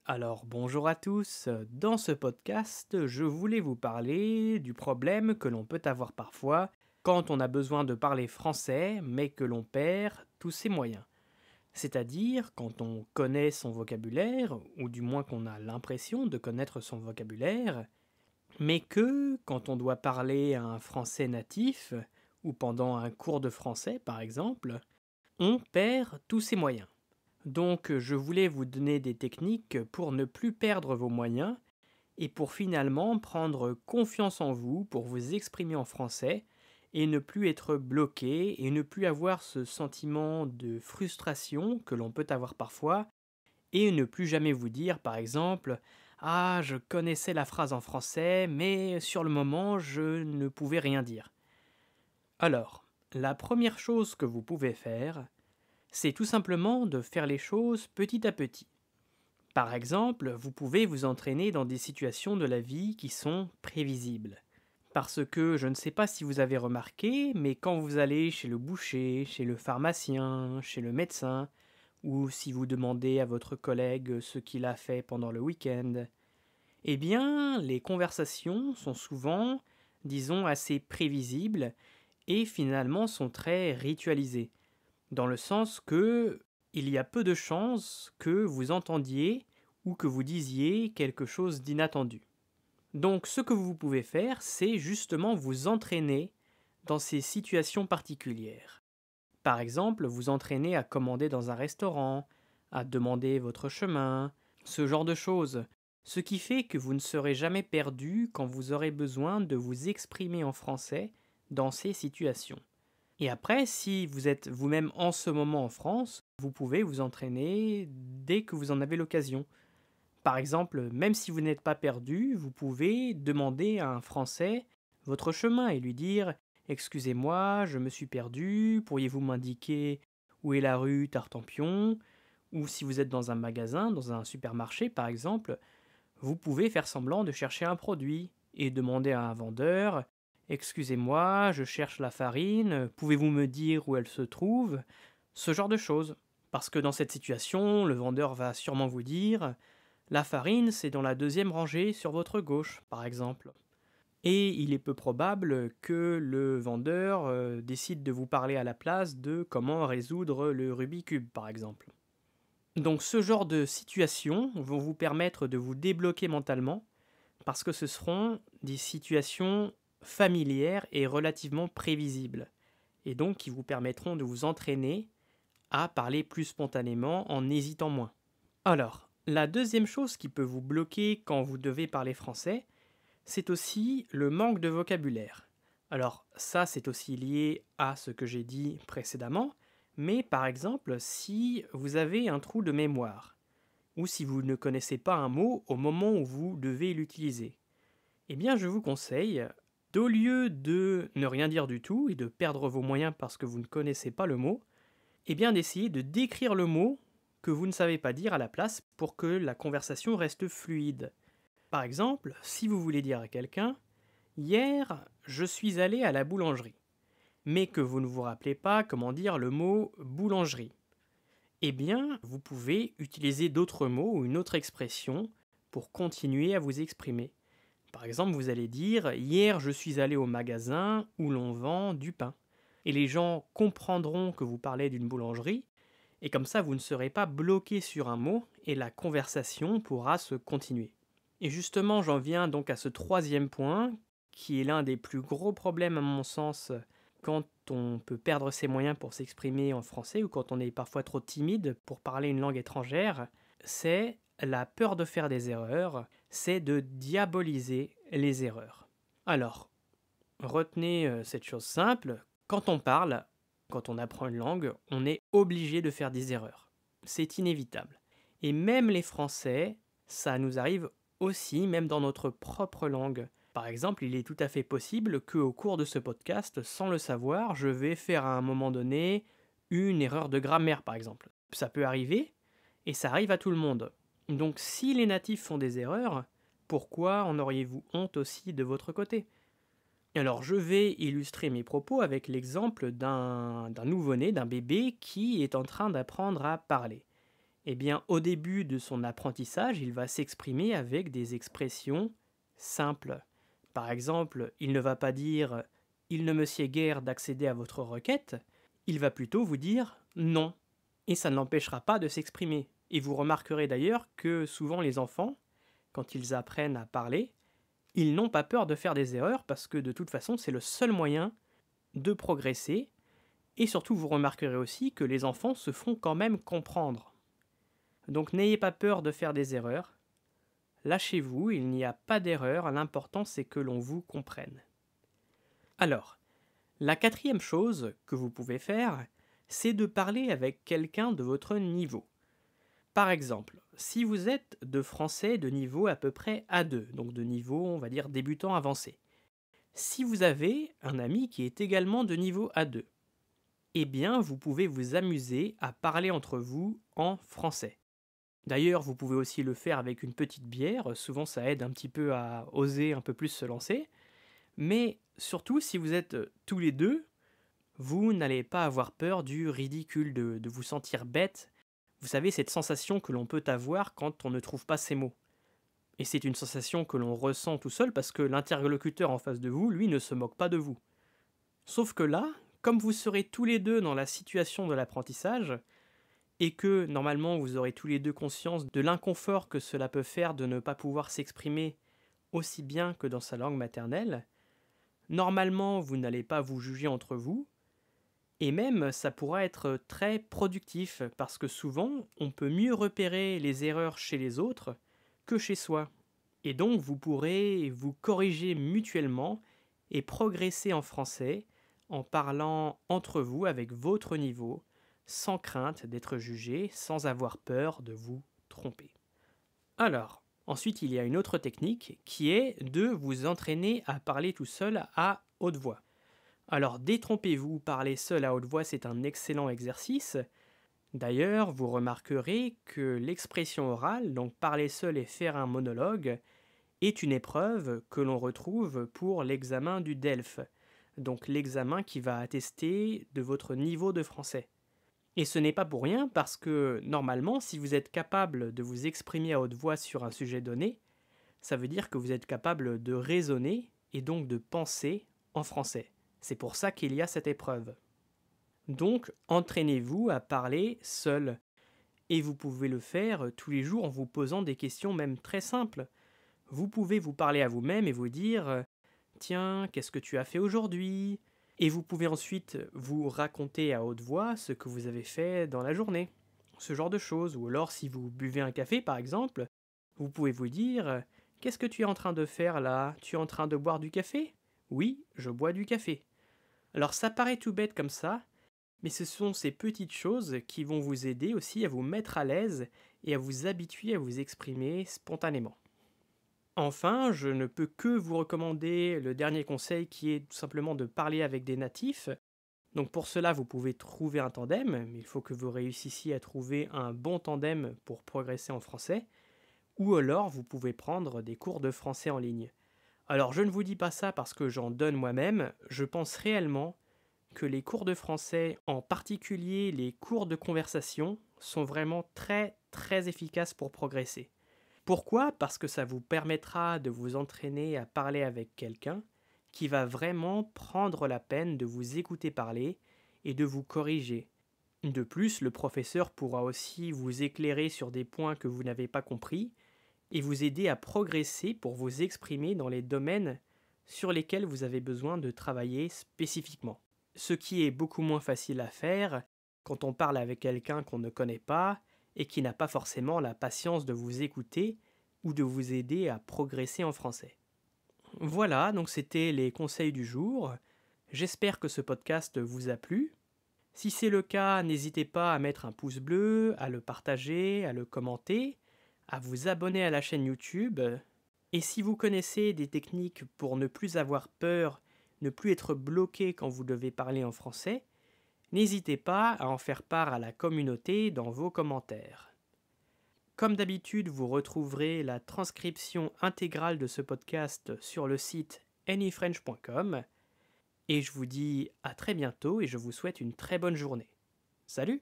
Alors bonjour à tous, dans ce podcast, je voulais vous parler du problème que l'on peut avoir parfois quand on a besoin de parler français mais que l'on perd tous ses moyens. C'est-à-dire quand on connaît son vocabulaire, ou du moins qu'on a l'impression de connaître son vocabulaire, mais que quand on doit parler un français natif, ou pendant un cours de français par exemple, on perd tous ses moyens. Donc je voulais vous donner des techniques pour ne plus perdre vos moyens et pour finalement prendre confiance en vous pour vous exprimer en français et ne plus être bloqué et ne plus avoir ce sentiment de frustration que l'on peut avoir parfois et ne plus jamais vous dire par exemple «Ah, je connaissais la phrase en français, mais sur le moment, je ne pouvais rien dire». Alors, la première chose que vous pouvez faire, c'est tout simplement de faire les choses petit à petit. Par exemple, vous pouvez vous entraîner dans des situations de la vie qui sont prévisibles. Parce que je ne sais pas si vous avez remarqué, mais quand vous allez chez le boucher, chez le pharmacien, chez le médecin, ou si vous demandez à votre collègue ce qu'il a fait pendant le week-end, eh bien, les conversations sont souvent, disons, assez prévisibles et finalement sont très ritualisées dans le sens que il y a peu de chances que vous entendiez ou que vous disiez quelque chose d'inattendu. Donc ce que vous pouvez faire, c'est justement vous entraîner dans ces situations particulières. Par exemple, vous entraîner à commander dans un restaurant, à demander votre chemin, ce genre de choses. Ce qui fait que vous ne serez jamais perdu quand vous aurez besoin de vous exprimer en français dans ces situations. Et après, si vous êtes vous-même en ce moment en France, vous pouvez vous entraîner dès que vous en avez l'occasion. Par exemple, même si vous n'êtes pas perdu, vous pouvez demander à un Français votre chemin et lui dire «Excusez-moi, je me suis perdu, pourriez-vous m'indiquer où est la rue Tartampion?» Ou si vous êtes dans un magasin, dans un supermarché par exemple, vous pouvez faire semblant de chercher un produit et demander à un vendeur «Excusez-moi, je cherche la farine, pouvez-vous me dire où elle se trouve?» Ce genre de choses. Parce que dans cette situation, le vendeur va sûrement vous dire «La farine, c'est dans la deuxième rangée sur votre gauche», par exemple. Et il est peu probable que le vendeur décide de vous parler à la place de comment résoudre le Rubik's Cube, par exemple. Donc ce genre de situations vont vous permettre de vous débloquer mentalement parce que ce seront des situations familières et relativement prévisibles, et donc qui vous permettront de vous entraîner à parler plus spontanément en hésitant moins. Alors, la deuxième chose qui peut vous bloquer quand vous devez parler français, c'est aussi le manque de vocabulaire. Alors ça, c'est aussi lié à ce que j'ai dit précédemment, mais par exemple, si vous avez un trou de mémoire, ou si vous ne connaissez pas un mot au moment où vous devez l'utiliser, eh bien, je vous conseille, d'au lieu de ne rien dire du tout et de perdre vos moyens parce que vous ne connaissez pas le mot, eh bien, d'essayer de décrire le mot que vous ne savez pas dire à la place pour que la conversation reste fluide. Par exemple, si vous voulez dire à quelqu'un «Hier, je suis allé à la boulangerie», mais que vous ne vous rappelez pas comment dire le mot boulangerie, eh bien, vous pouvez utiliser d'autres mots ou une autre expression pour continuer à vous exprimer. Par exemple, vous allez dire «Hier, je suis allé au magasin où l'on vend du pain». Et les gens comprendront que vous parlez d'une boulangerie, et comme ça, vous ne serez pas bloqué sur un mot et la conversation pourra se continuer. Et justement, j'en viens donc à ce troisième point, qui est l'un des plus gros problèmes à mon sens quand on peut perdre ses moyens pour s'exprimer en français ou quand on est parfois trop timide pour parler une langue étrangère, c'est la peur de faire des erreurs, c'est de diaboliser les erreurs. Alors, retenez cette chose simple, quand on parle, quand on apprend une langue, on est obligé de faire des erreurs. C'est inévitable. Et même les Français, ça nous arrive aussi, même dans notre propre langue. Par exemple, il est tout à fait possible qu'au cours de ce podcast, sans le savoir, je vais faire à un moment donné une erreur de grammaire, par exemple. Ça peut arriver, et ça arrive à tout le monde. Donc si les natifs font des erreurs, pourquoi en auriez-vous honte aussi de votre côté? Alors je vais illustrer mes propos avec l'exemple d'un nouveau-né, d'un bébé qui est en train d'apprendre à parler. Eh bien, au début de son apprentissage, il va s'exprimer avec des expressions simples. Par exemple, il ne va pas dire il ne me sied guère d'accéder à votre requête, il va plutôt vous dire non. Et ça ne l'empêchera pas de s'exprimer. Et vous remarquerez d'ailleurs que souvent les enfants, quand ils apprennent à parler, ils n'ont pas peur de faire des erreurs parce que de toute façon c'est le seul moyen de progresser. Et surtout vous remarquerez aussi que les enfants se font quand même comprendre. Donc n'ayez pas peur de faire des erreurs. Lâchez-vous, il n'y a pas d'erreur, l'important c'est que l'on vous comprenne. Alors, la quatrième chose que vous pouvez faire, c'est de parler avec quelqu'un de votre niveau. Par exemple, si vous êtes de français de niveau à peu près A2, donc de niveau, on va dire, débutant avancé. Si vous avez un ami qui est également de niveau A2, eh bien, vous pouvez vous amuser à parler entre vous en français. D'ailleurs, vous pouvez aussi le faire avec une petite bière, souvent ça aide un petit peu à oser un peu plus se lancer. Mais surtout, si vous êtes tous les deux, vous n'allez pas avoir peur du ridicule, de vous sentir bête. Vous savez, cette sensation que l'on peut avoir quand on ne trouve pas ses mots. Et c'est une sensation que l'on ressent tout seul parce que l'interlocuteur en face de vous, lui, ne se moque pas de vous. Sauf que là, comme vous serez tous les deux dans la situation de l'apprentissage, et que normalement vous aurez tous les deux conscience de l'inconfort que cela peut faire de ne pas pouvoir s'exprimer aussi bien que dans sa langue maternelle, normalement vous n'allez pas vous juger entre vous, et même ça pourra être très productif parce que souvent on peut mieux repérer les erreurs chez les autres que chez soi. Et donc vous pourrez vous corriger mutuellement et progresser en français en parlant entre vous avec votre niveau, sans crainte d'être jugé, sans avoir peur de vous tromper. Alors, ensuite il y a une autre technique qui est de vous entraîner à parler tout seul à haute voix. Alors détrompez-vous, parler seul à haute voix c'est un excellent exercice. D'ailleurs, vous remarquerez que l'expression orale, donc parler seul et faire un monologue, est une épreuve que l'on retrouve pour l'examen du DELF, donc l'examen qui va attester de votre niveau de français. Et ce n'est pas pour rien parce que normalement, si vous êtes capable de vous exprimer à haute voix sur un sujet donné, ça veut dire que vous êtes capable de raisonner et donc de penser en français. C'est pour ça qu'il y a cette épreuve. Donc, entraînez-vous à parler seul. Et vous pouvez le faire tous les jours en vous posant des questions même très simples. Vous pouvez vous parler à vous-même et vous dire « Tiens, qu'est-ce que tu as fait aujourd'hui ?» Et vous pouvez ensuite vous raconter à haute voix ce que vous avez fait dans la journée. Ce genre de choses. Ou alors si vous buvez un café par exemple, vous pouvez vous dire « Qu'est-ce que tu es en train de faire là? Tu es en train de boire du café ?»« Oui, je bois du café. » Alors ça paraît tout bête comme ça, mais ce sont ces petites choses qui vont vous aider aussi à vous mettre à l'aise et à vous habituer à vous exprimer spontanément. Enfin, je ne peux que vous recommander le dernier conseil qui est tout simplement de parler avec des natifs. Donc pour cela, vous pouvez trouver un tandem, mais il faut que vous réussissiez à trouver un bon tandem pour progresser en français, ou alors vous pouvez prendre des cours de français en ligne. Alors je ne vous dis pas ça parce que j'en donne moi-même, je pense réellement que les cours de français, en particulier les cours de conversation, sont vraiment très très efficaces pour progresser. Pourquoi? Parce que ça vous permettra de vous entraîner à parler avec quelqu'un qui va vraiment prendre la peine de vous écouter parler et de vous corriger. De plus, le professeur pourra aussi vous éclairer sur des points que vous n'avez pas compris et vous aider à progresser pour vous exprimer dans les domaines sur lesquels vous avez besoin de travailler spécifiquement. Ce qui est beaucoup moins facile à faire quand on parle avec quelqu'un qu'on ne connaît pas et qui n'a pas forcément la patience de vous écouter ou de vous aider à progresser en français. Voilà, donc c'était les conseils du jour. J'espère que ce podcast vous a plu. Si c'est le cas, n'hésitez pas à mettre un pouce bleu, à le partager, à le commenter, à vous abonner à la chaîne YouTube. Et si vous connaissez des techniques pour ne plus avoir peur, ne plus être bloqué quand vous devez parler en français, n'hésitez pas à en faire part à la communauté dans vos commentaires. Comme d'habitude, vous retrouverez la transcription intégrale de ce podcast sur le site anyfrench.com. Et je vous dis à très bientôt et je vous souhaite une très bonne journée. Salut!